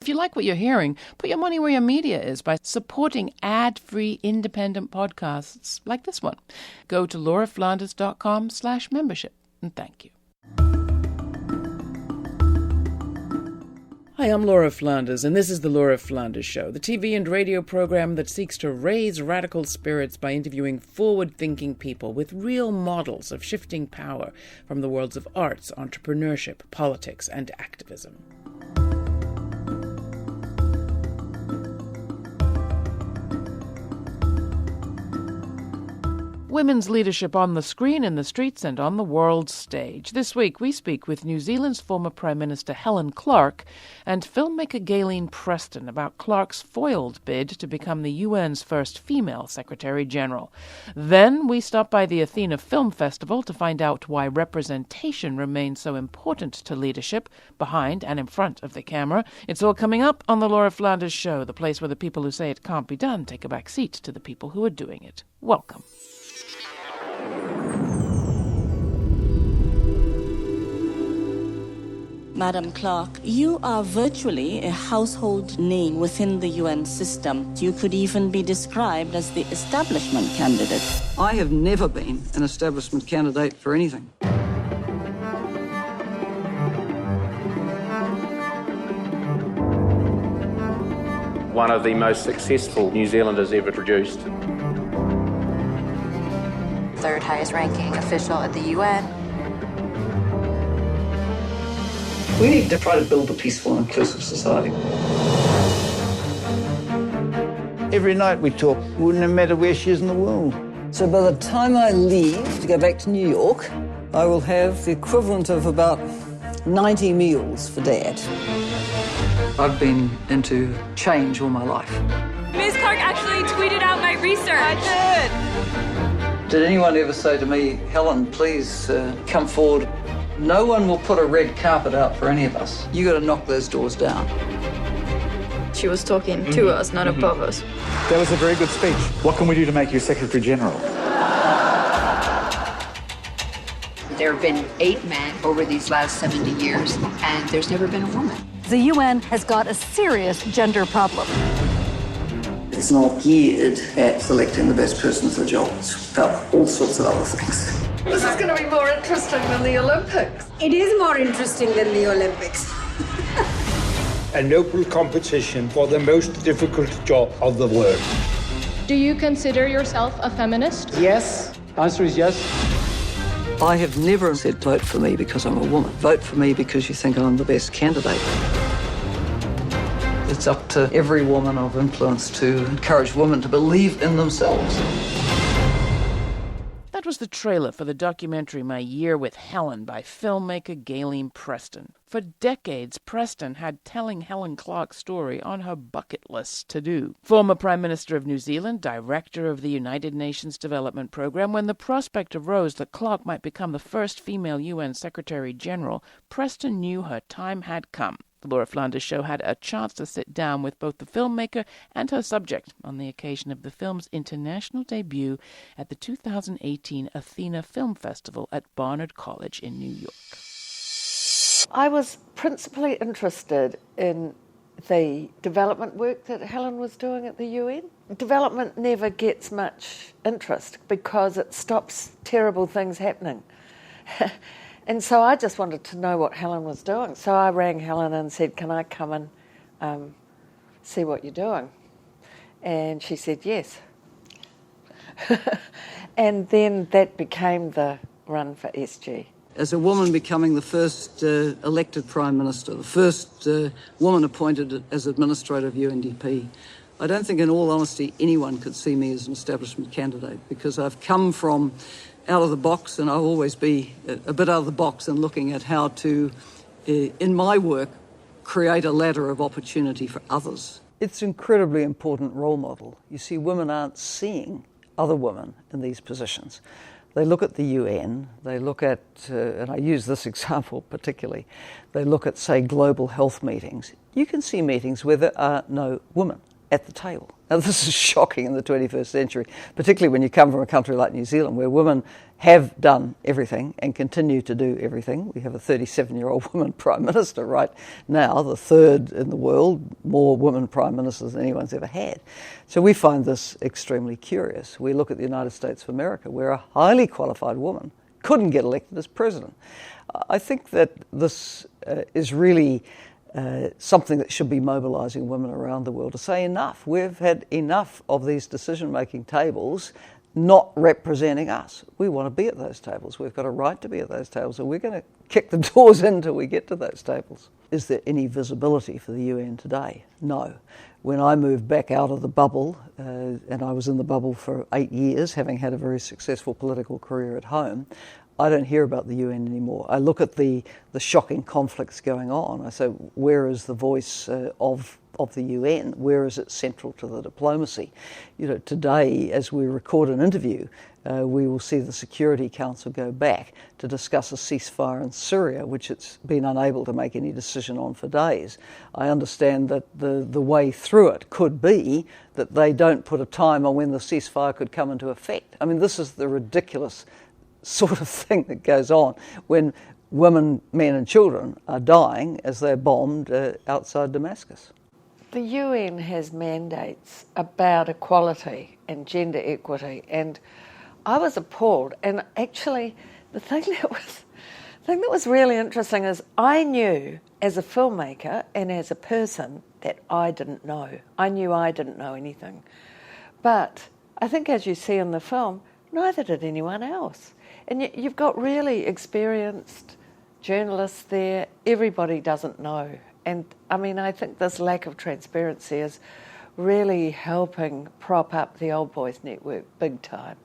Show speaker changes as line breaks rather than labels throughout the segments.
If you like what you're hearing, put your money where your media is by supporting ad-free independent podcasts like this one. Go to lauraflanders.com/membership, and thank you. Hi, I'm Laura Flanders, and this is The Laura Flanders Show, the TV and radio program that seeks to raise radical spirits by interviewing forward-thinking people with real models of shifting power from the worlds of arts, entrepreneurship, politics, and activism. Women's leadership on the screen, in the streets, and on the world stage. This week we speak with New Zealand's former Prime Minister Helen Clark and filmmaker Gaylene Preston about Clark's foiled bid to become the UN's first female Secretary-General. Then we stop by the Athena Film Festival to find out why representation remains so important to leadership, behind and in front of the camera. It's all coming up on The Laura Flanders Show, the place where the people who say it can't be done take a back seat to the people who are doing it. Welcome.
Madam Clark, you are virtually a household name within the UN system. You could even be described as the establishment candidate.
I have never been an establishment candidate for anything.
One of the most successful New Zealanders ever produced.
Third highest ranking official at the UN.
We need to try to build a peaceful and inclusive society.
Every night we talk, no matter where she is in the world.
So by the time I leave to go back to New York, I will have the equivalent of about 90 meals for Dad. I've been into change all my life.
Ms. Clark actually tweeted out my research. I did.
Did anyone ever say to me, Helen, please come forward? No one will put a red carpet out for any of us. You got to knock those doors down.
She was talking to us, not above us.
That was a very good speech. What can we do to make you Secretary General?
There have been 8 men over these last 70 years, and there's never been a woman.
The UN has got a serious gender problem.
It's not geared at selecting the best person for the job. It's about all sorts of other things.
This is going to be more interesting than the Olympics.
It is more interesting than the Olympics.
A noble competition for the most difficult job of the world.
Do you consider yourself a feminist?
Yes. Answer is yes.
I have never said vote for me because I'm a woman. Vote for me because you think I'm the best candidate. It's up to every woman of influence to encourage women to believe in themselves.
That was the trailer for the documentary My Year with Helen by filmmaker Gaylene Preston. For decades, Preston had telling Helen Clark's story on her bucket list to do. Former Prime Minister of New Zealand, director of the United Nations Development Programme, when the prospect arose that Clark might become the first female UN Secretary-General, Preston knew her time had come. The Laura Flanders Show had a chance to sit down with both the filmmaker and her subject on the occasion of the film's international debut at the 2018 Athena Film Festival at Barnard College in New York.
I was principally interested in the development work that Helen was doing at the UN. Development never gets much interest because it stops terrible things happening. And so I just wanted to know what Helen was doing. So I rang Helen and said, can I come and see what you're doing? And she said yes. And then that became the run for SG.
As a woman becoming the first elected Prime Minister, the first woman appointed as Administrator of UNDP, I don't think in all honesty anyone could see me as an establishment candidate because I've come from out of the box, and I'll always be a bit out of the box in looking at how to, in my work, create a ladder of opportunity for others. It's an incredibly important role model. You see, women aren't seeing other women in these positions. They look at the UN, they look at, and I use this example particularly, they look at, say, global health meetings. You can see meetings where there are no women at the table. Now, this is shocking in the 21st century, particularly when you come from a country like New Zealand, where women have done everything and continue to do everything. We have a 37-year-old woman Prime Minister right now, the third in the world, more women Prime Ministers than anyone's ever had. So we find this extremely curious. We look at the United States of America, where a highly qualified woman couldn't get elected as president. I think that this is really something that should be mobilising women around the world to say enough. We've had enough of these decision-making tables not representing us. We want to be at those tables. We've got a right to be at those tables, and we're going to kick the doors in until we get to those tables. Is there any visibility for the UN today? No. When I moved back out of the bubble, and I was in the bubble for 8 years, having had a very successful political career at home, I don't hear about the UN anymore. I look at the shocking conflicts going on. I say, where is the voice of the UN? Where is it central to the diplomacy? You know, today, as we record an interview, we will see the Security Council go back to discuss a ceasefire in Syria, which it's been unable to make any decision on for days. I understand that the way through it could be that they don't put a time on when the ceasefire could come into effect. I mean, this is the ridiculous sort of thing that goes on when women, men and children are dying as they're bombed outside Damascus.
The UN has mandates about equality and gender equity, and I was appalled. And actually, the thing that was really interesting is I knew as a filmmaker and as a person that I didn't know. I knew I didn't know anything. But I think, as you see in the film, neither did anyone else. And you've got really experienced journalists there. Everybody doesn't know. And I mean, I think this lack of transparency is really helping prop up the Old Boys Network big time.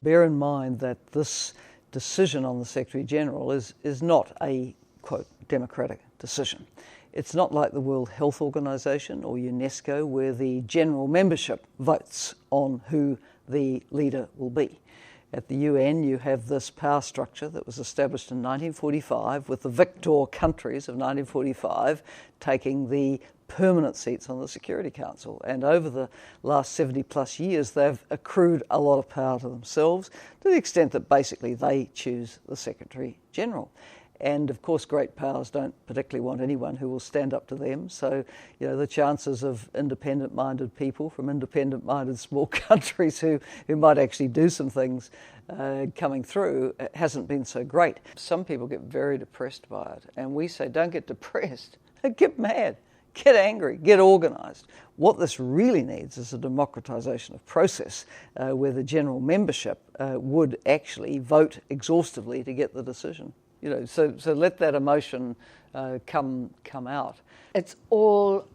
Bear in mind that this decision on the Secretary-General is not a, quote, democratic decision. It's not like the World Health Organization or UNESCO, where the general membership votes on who the leader will be. At the UN, you have this power structure that was established in 1945 with the victor countries of 1945 taking the permanent seats on the Security Council. And over the last 70 plus years, they've accrued a lot of power to themselves to the extent that basically they choose the Secretary General. And of course, great powers don't particularly want anyone who will stand up to them. So, you know, the chances of independent-minded people from independent-minded small countries who might actually do some things coming through hasn't been so great. Some people get very depressed by it. And we say, don't get depressed, get mad, get angry, get organised. What this really needs is a democratisation of process where the general membership would actually vote exhaustively to get the decision. You know, so let that emotion come out.
It's all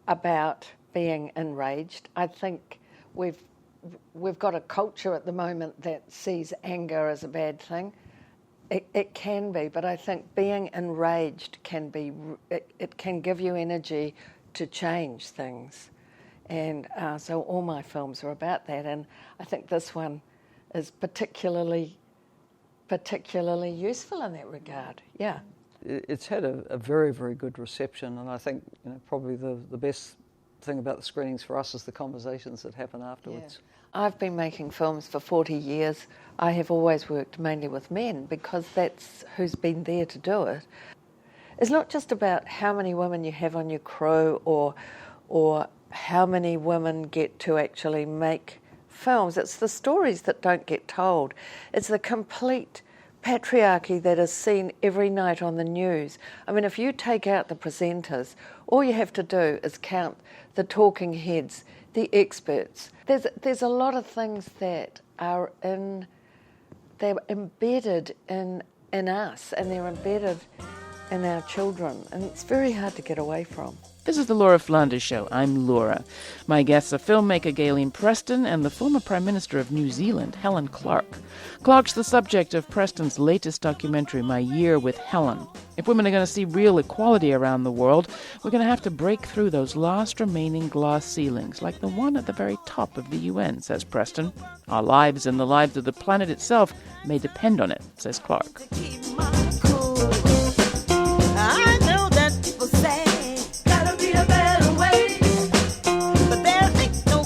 about being enraged. I think we've got a culture at the moment that sees anger as a bad thing. It can be, but I think being enraged can be. It can give you energy to change things, and so all my films are about that. And I think this one is particularly useful in that regard. Yeah,
it's had a very, very good reception, and I think, you know, probably the best thing about the screenings for us is the conversations that happen afterwards.
Yeah. I've been making films for 40 years. I have always worked mainly with men because that's who's been there to do it. It's not just about how many women you have on your crew or how many women get to actually make films. It's the stories that don't get told. It's the complete patriarchy that is seen every night on the news. I mean, if you take out the presenters, all you have to do is count the talking heads, the experts. There's a lot of things that are they're embedded in us, and they're embedded in our children, and it's very hard to get away from.
This is the Laura Flanders Show. I'm Laura. My guests are filmmaker Gaylene Preston and the former Prime Minister of New Zealand, Helen Clark. Clark's the subject of Preston's latest documentary, My Year with Helen. If women are going to see real equality around the world, we're going to have to break through those last remaining glass ceilings, like the one at the very top of the UN, says Preston. Our lives and the lives of the planet itself may depend on it, says Clark.
I know that people say gotta be a better way, but there ain't no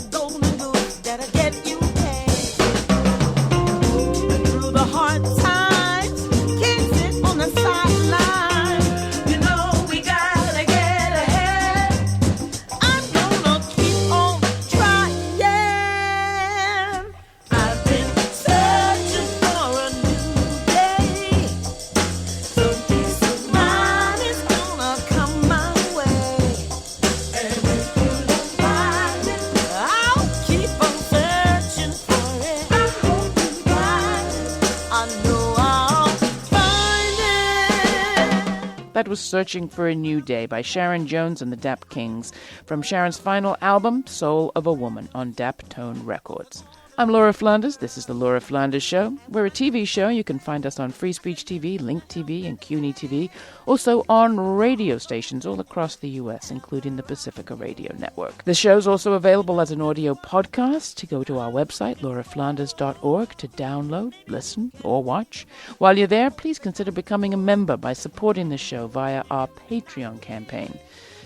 That was Searching for a New Day by Sharon Jones and the Dap Kings, from Sharon's final album, Soul of a Woman, on Dap Tone Records. I'm Laura Flanders. This is The Laura Flanders Show. We're a TV show. You can find us on Free Speech TV, Link TV, and CUNY TV. Also on radio stations all across the U.S., including the Pacifica Radio Network. The show's also available as an audio podcast. To go to our website, lauraflanders.org, to download, listen, or watch. While you're there, please consider becoming a member by supporting the show via our Patreon campaign.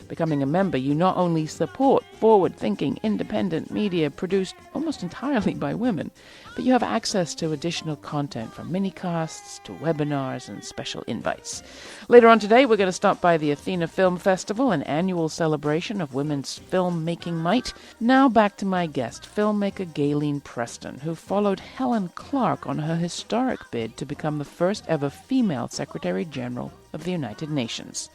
Becoming a member, you not only support forward-thinking, independent media produced almost entirely by women, but you have access to additional content from minicasts to webinars and special invites. Later on today, we're going to stop by the Athena Film Festival, an annual celebration of women's filmmaking might. Now back to my guest, filmmaker Gaylene Preston, who followed Helen Clark on her historic bid to become the first ever female Secretary General of the United Nations.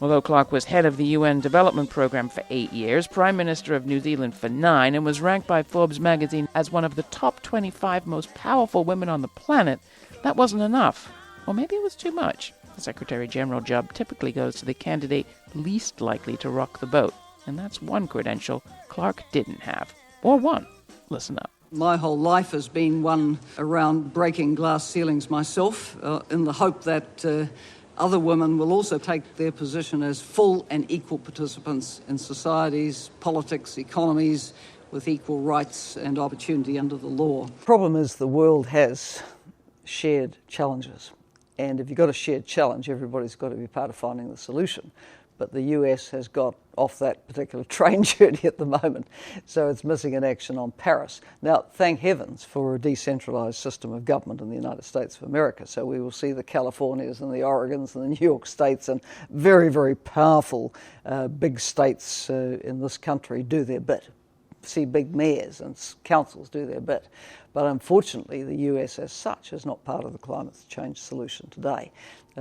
Although Clark was head of the UN Development Programme for 8 years, Prime Minister of New Zealand for 9, and was ranked by Forbes magazine as one of the top 25 most powerful women on the planet, that wasn't enough. Or maybe it was too much. The Secretary General job typically goes to the candidate least likely to rock the boat, and that's one credential Clark didn't have. Or one. Listen up.
My whole life has been one around breaking glass ceilings myself, in the hope that other women will also take their position as full and equal participants in societies, politics, economies, with equal rights and opportunity under the law.
The problem is the world has shared challenges. And if you've got a shared challenge, everybody's got to be part of finding the solution. But the US has got off that particular train journey at the moment, so it's missing in action on Paris. Now, thank heavens for a decentralised system of government in the United States of America, so we will see the Californias and the Oregons and the New York states and very, very powerful big states in this country do their bit. See big mayors and councils do their bit. But unfortunately, the US as such is not part of the climate change solution today.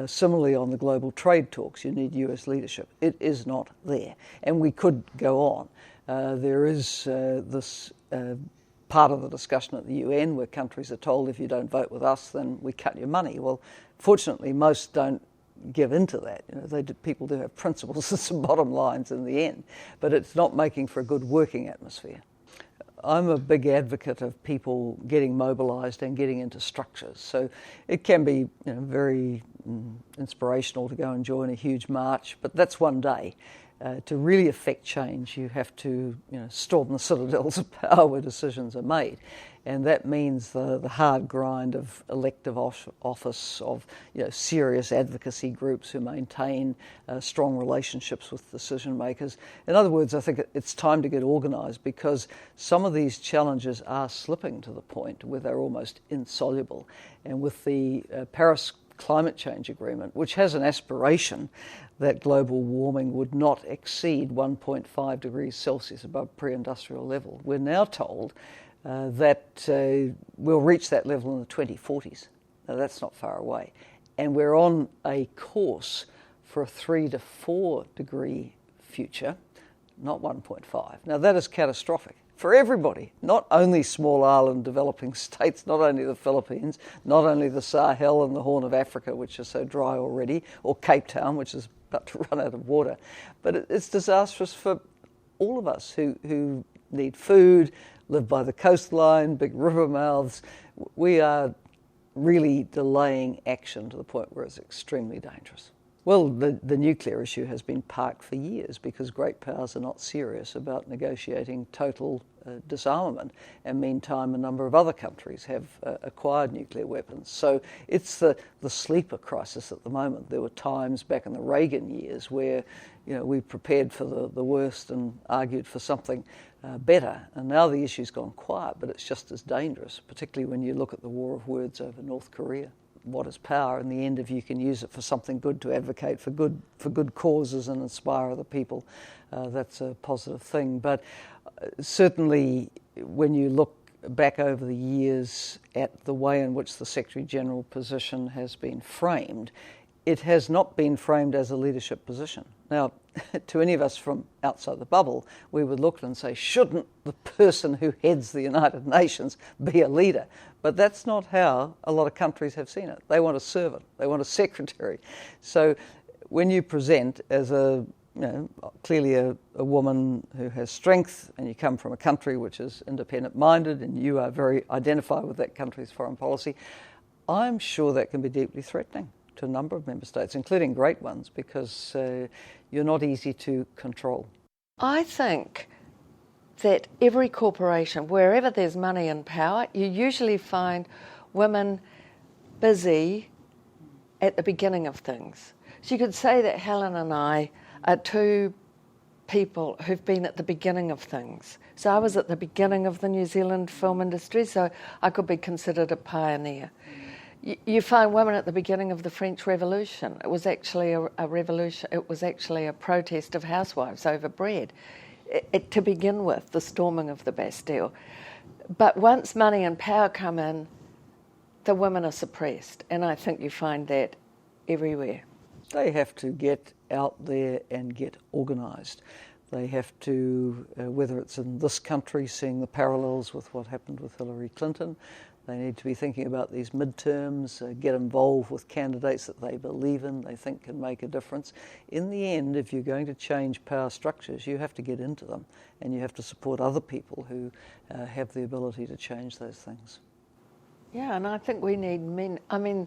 Similarly, on the global trade talks, you need US leadership. It is not there. And we could go on. There is this part of the discussion at the UN where countries are told if you don't vote with us, then we cut your money. Well, fortunately, most don't give into that. You know, people do have principles and some bottom lines in the end, but it's not making for a good working atmosphere. I'm a big advocate of people getting mobilised and getting into structures. So it can be very inspirational to go and join a huge march, but that's one day. To really affect change, you have to storm the citadels of power where decisions are made. And that means the hard grind of elective office, of serious advocacy groups who maintain strong relationships with decision makers. In other words, I think it's time to get organised because some of these challenges are slipping to the point where they're almost insoluble. And with the Paris Climate Change Agreement, which has an aspiration that global warming would not exceed 1.5 degrees Celsius above pre-industrial level, we're now told that we'll reach that level in the 2040s. Now, that's not far away. And we're on a course for a 3 to 4 degree future, not 1.5. Now, that is catastrophic for everybody, not only small island developing states, not only the Philippines, not only the Sahel and the Horn of Africa, which are so dry already, or Cape Town, which is about to run out of water. But it's disastrous for all of us who need food, live by the coastline, big river mouths. We are really delaying action to the point where it's extremely dangerous. Well, the nuclear issue has been parked for years because great powers are not serious about negotiating total disarmament, and meantime a number of other countries have acquired nuclear weapons. So it's the sleeper crisis at the moment. There were times back in the Reagan years where we prepared for the worst and argued for something better, and now the issue's gone quiet, but it's just as dangerous, particularly when you look at the war of words over North Korea. What is power? In the end, if you can use it for something good, to advocate for good causes and inspire other people, that's a positive thing. But certainly when you look back over the years at the way in which the Secretary-General position has been framed, it has not been framed as a leadership position. Now, to any of us from outside the bubble, we would look and say, shouldn't the person who heads the United Nations be a leader? But that's not how a lot of countries have seen it. They want a servant. They want a secretary. So when you present as clearly a woman who has strength, and you come from a country which is independent-minded, and you are very identified with that country's foreign policy, I'm sure that can be deeply threatening to a number of member states, including great ones, because you're not easy to control.
I think that every corporation, wherever there's money and power, you usually find women busy at the beginning of things. So you could say that Helen and I are two people who've been at the beginning of things. So I was at the beginning of the New Zealand film industry, so I could be considered a pioneer. You find women at the beginning of the French Revolution. It was actually a revolution. It was actually a protest of housewives over bread. To begin with, the storming of the Bastille. But once money and power come in, the women are suppressed, and I think you find that everywhere.
They have to get out there and get organised. They have to, whether it's in this country, seeing the parallels with what happened with Hillary Clinton, they need to be thinking about these midterms, get involved with candidates that they believe in, they think can make a difference. In the end, if you're going to change power structures, you have to get into them, and you have to support other people who have the ability to change those things. Yeah,
and I think we need men. I mean,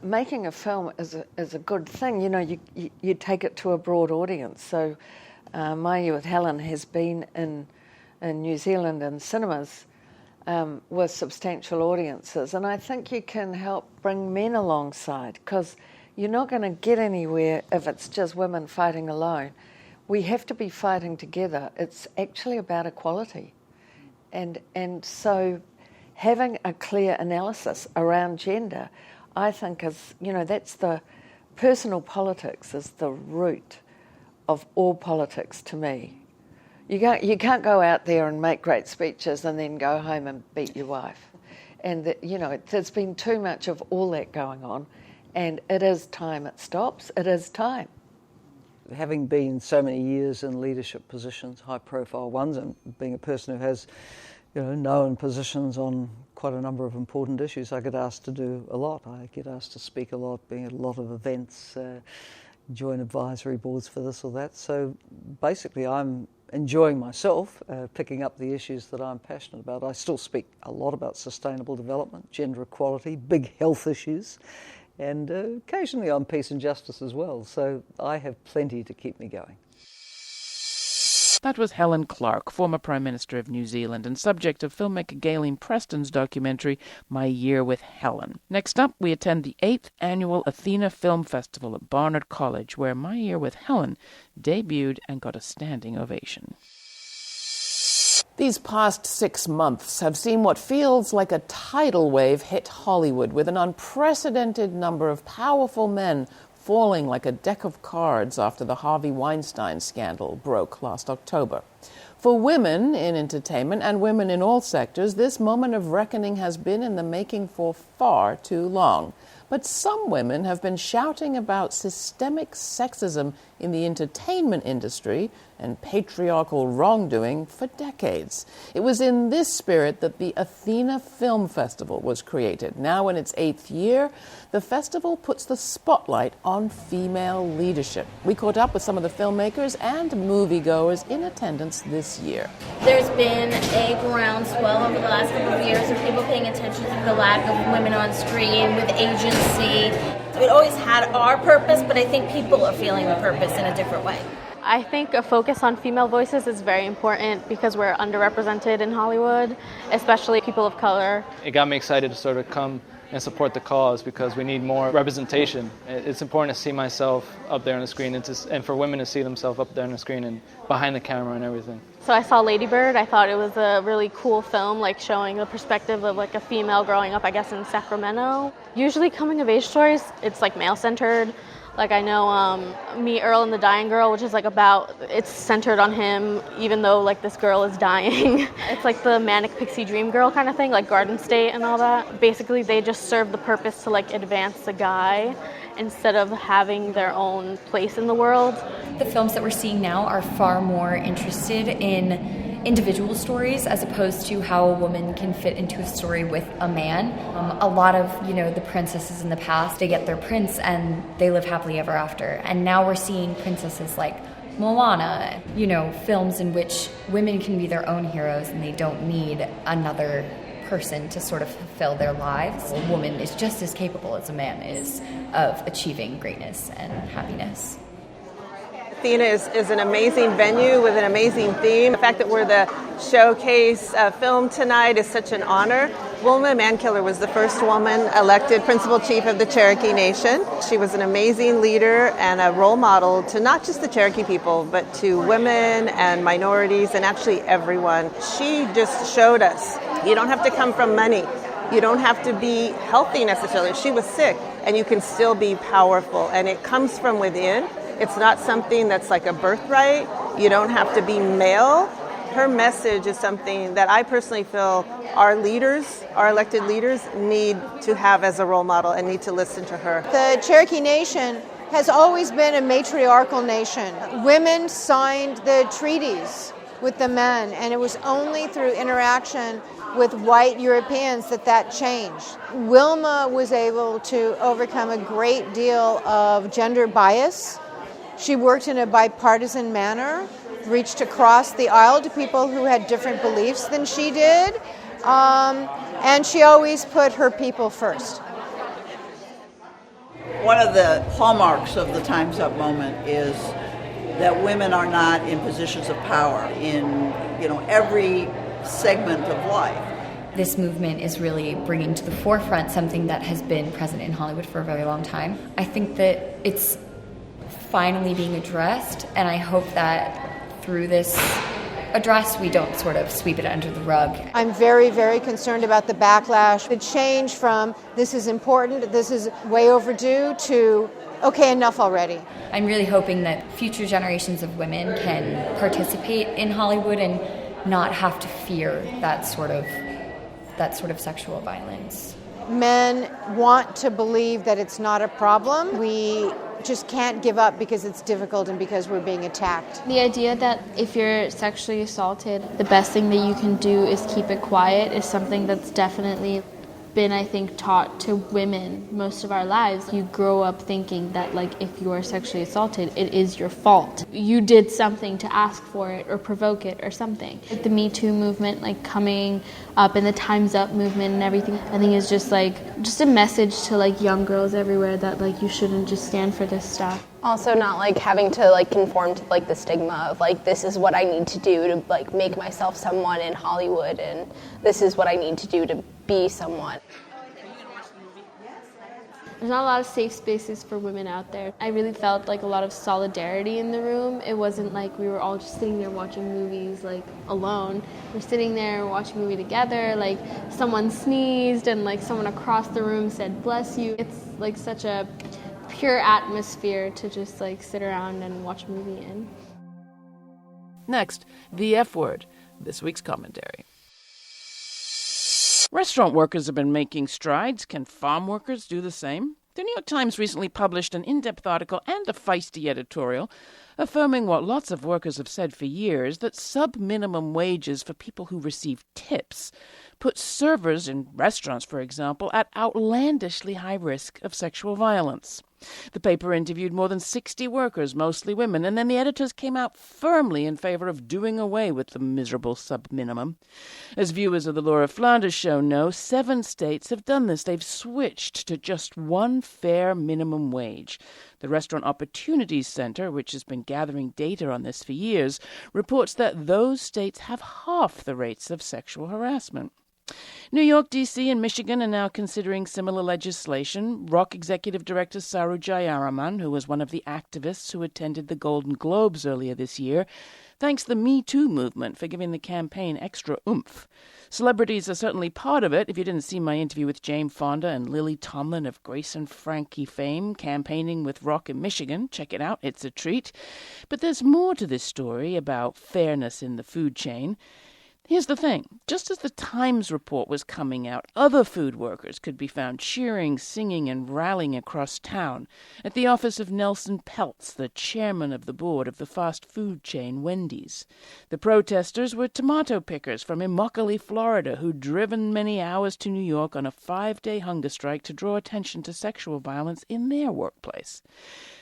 making a film is a good thing. You know, you take it to a broad audience. So My Year with Helen has been in New Zealand in cinemas with substantial audiences. And I think you can help bring men alongside, because you're not going to get anywhere if it's just women fighting alone. We have to be fighting together. It's actually about equality. And so having a clear analysis around gender, I think is, that's the personal politics is the root of all politics to me. You can't go out there and make great speeches and then go home and beat your wife. And, there's been too much of all that going on, and it is time it stops. It is time.
Having been so many years in leadership positions, high-profile ones, and being a person who has known positions on quite a number of important issues, I get asked to do a lot. I get asked to speak a lot, being at a lot of events, join advisory boards for this or that. So basically I'm enjoying myself, picking up the issues that I'm passionate about. I still speak a lot about sustainable development, gender equality, big health issues, and occasionally on peace and justice as well. So I have plenty to keep me going.
That was Helen Clark, former Prime Minister of New Zealand and subject of filmmaker Gaylene Preston's documentary, My Year with Helen. Next up, we attend the 8th Annual Athena Film Festival at Barnard College, where My Year with Helen debuted and got a standing ovation. These past 6 months have seen what feels like a tidal wave hit Hollywood, with an unprecedented number of powerful men falling like a deck of cards after the Harvey Weinstein scandal broke last October. For women in entertainment and women in all sectors, this moment of reckoning has been in the making for far too long. But some women have been shouting about systemic sexism in the entertainment industry and patriarchal wrongdoing for decades. It was in this spirit that the Athena Film Festival was created. Now in its 8th year, the festival puts the spotlight on female leadership. We caught up with some of the filmmakers and moviegoers in attendance this year.
There's been a groundswell over the last couple of years of people paying attention to the lack of women on screen with agency. It always had our purpose, but I think people are feeling the purpose in a different way.
I think a focus on female voices is very important because we're underrepresented in Hollywood, especially people of color.
It got me excited to sort of come and support the cause because we need more representation. It's important to see myself up there on the screen and for women to see themselves up there on the screen and behind the camera and everything.
So I saw Lady Bird. I thought it was a really cool film, like showing the perspective of like a female growing up, I guess, in Sacramento. Usually coming of age stories, it's like male-centered. Like I know Meet Earl and the Dying Girl, which is like it's centered on him, even though like this girl is dying. It's like the manic pixie dream girl kind of thing, like Garden State and all that. Basically, they just serve the purpose to like advance the guy. instead of having their own place in the world.
The films that we're seeing now are far more interested in individual stories as opposed to how a woman can fit into a story with a man. A lot of, the princesses in the past, they get their prince and they live happily ever after. And now we're seeing princesses like Moana, films in which women can be their own heroes and they don't need another person to sort of fulfill their lives. A woman is just as capable as a man is of achieving greatness and happiness.
Athena is an amazing venue with an amazing theme. The fact that we're the showcase film tonight is such an honor. Wilma Mankiller was the first woman elected principal chief of the Cherokee Nation. She was an amazing leader and a role model to not just the Cherokee people, but to women and minorities and actually everyone. She just showed us you don't have to come from money. You don't have to be healthy necessarily. She was sick, and you can still be powerful, and it comes from within. It's not something that's like a birthright. You don't have to be male. Her message is something that I personally feel our leaders, our elected leaders, need to have as a role model and need to listen to her.
The Cherokee Nation has always been a matriarchal nation. Women signed the treaties with the men, and it was only through interaction with white Europeans that changed. Wilma was able to overcome a great deal of gender bias. She worked in a bipartisan manner, reached across the aisle to people who had different beliefs than she did, and she always put her people first.
One of the hallmarks of the Time's Up moment is that women are not in positions of power in, every segment of life.
This movement is really bringing to the forefront something that has been present in Hollywood for a very long time. I think that it's finally being addressed, and I hope that through this address we don't sort of sweep it under the rug.
I'm very, very concerned about the backlash, the change from this is important, this is way overdue, to okay, enough already.
I'm really hoping that future generations of women can participate in Hollywood and not have to fear that sort of sexual violence.
Men want to believe that it's not a problem. We just can't give up because it's difficult and because we're being attacked.
The idea that if you're sexually assaulted, the best thing that you can do is keep it quiet is something that's definitely been, I think, taught to women most of our lives. You grow up thinking that, if you are sexually assaulted, it is your fault. You did something to ask for it or provoke it or something. The Me Too movement, coming up, and the Time's Up movement and everything, I think is just a message to young girls everywhere that you shouldn't just stand for this stuff.
Also not having to conform to the stigma of this is what I need to do to make myself someone in Hollywood, and this is what I need to do to be someone.
There's not a lot of safe spaces for women out there. I really felt a lot of solidarity in the room. It wasn't we were all just sitting there watching movies alone. We're sitting there watching a movie together, someone sneezed and someone across the room said bless you. It's such a pure atmosphere to just sit around and watch a movie in.
Next, the F word, this week's commentary. Restaurant workers have been making strides. Can farm workers do the same? The New York Times recently published an in-depth article and a feisty editorial affirming what lots of workers have said for years, that sub-minimum wages for people who receive tips put servers in restaurants, for example, at outlandishly high risk of sexual violence. The paper interviewed more than 60 workers, mostly women, and then the editors came out firmly in favor of doing away with the miserable sub-minimum. As viewers of the Laura Flanders show know, 7 states have done this. They've switched to just one fair minimum wage. The Restaurant Opportunities Center, which has been gathering data on this for years, reports that those states have half the rates of sexual harassment. New York, D.C., and Michigan are now considering similar legislation. Rock Executive Director Saru Jayaraman, who was one of the activists who attended the Golden Globes earlier this year, thanks the Me Too movement for giving the campaign extra oomph. Celebrities are certainly part of it. If you didn't see my interview with Jane Fonda and Lily Tomlin of Grace and Frankie fame campaigning with Rock in Michigan, check it out. It's a treat. But there's more to this story about fairness in the food chain. Here's the thing. Just as the Times report was coming out, other food workers could be found cheering, singing, and rallying across town at the office of Nelson Peltz, the chairman of the board of the fast food chain Wendy's. The protesters were tomato pickers from Immokalee, Florida, who'd driven many hours to New York on a 5-day hunger strike to draw attention to sexual violence in their workplace.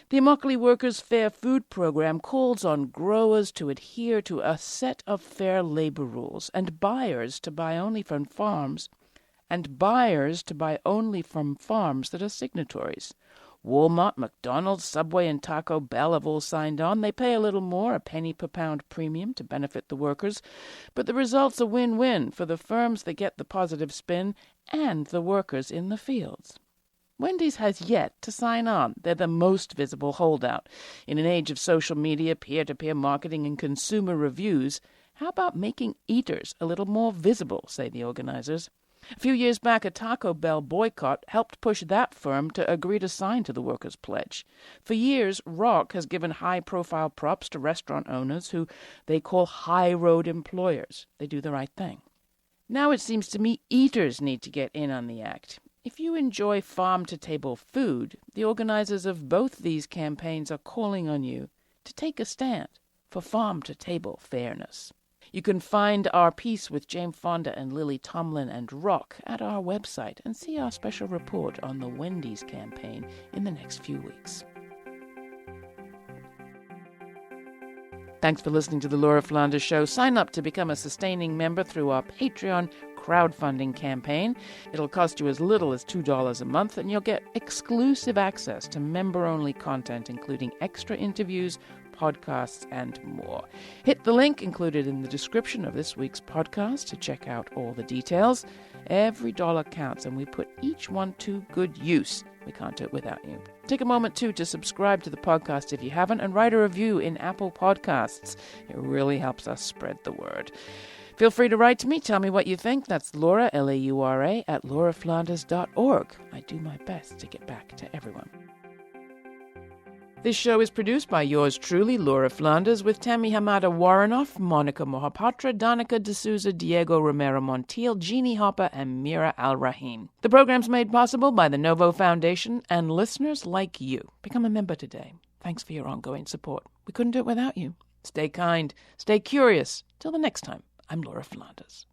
The Immokalee Workers' Fair Food Program calls on growers to adhere to a set of fair labor rules and buyers to buy only from farms that are signatories. Walmart, McDonald's, Subway, and Taco Bell have all signed on. They pay a little more, a penny per pound premium to benefit the workers, but the result's a win-win for the firms that get the positive spin and the workers in the fields. Wendy's has yet to sign on. They're the most visible holdout. In an age of social media, peer-to-peer marketing, and consumer reviews, how about making eaters a little more visible, say the organizers? A few years back, a Taco Bell boycott helped push that firm to agree to sign to the Workers' Pledge. For years, Rock has given high-profile props to restaurant owners who they call high-road employers. They do the right thing. Now it seems to me eaters need to get in on the act. If you enjoy farm-to-table food, the organizers of both these campaigns are calling on you to take a stand for farm-to-table fairness. You can find our piece with Jane Fonda and Lily Tomlin and Rock at our website and see our special report on the Wendy's campaign in the next few weeks. Thanks for listening to The Laura Flanders Show. Sign up to become a sustaining member through our Patreon crowdfunding campaign. It'll cost you as little as $2 a month, and you'll get exclusive access to member-only content, including extra interviews, podcasts, and more. Hit the link included in the description of this week's podcast to check out all the details. Every dollar counts, and we put each one to good use. We can't do it without you. Take a moment, too, to subscribe to the podcast if you haven't, and write a review in Apple Podcasts. It really helps us spread the word. Feel free to write to me. Tell me what you think. That's Laura, L-A-U-R-A, at lauraflanders.org. I do my best to get back to everyone. This show is produced by yours truly, Laura Flanders, with Tammy Hamada Warrenoff, Monica Mohapatra, Danica D'Souza, Diego Romero Montiel, Jeannie Hopper, and Mira Al-Rahim. The program's made possible by the Novo Foundation and listeners like you. Become a member today. Thanks for your ongoing support. We couldn't do it without you. Stay kind. Stay curious. Till the next time, I'm Laura Flanders.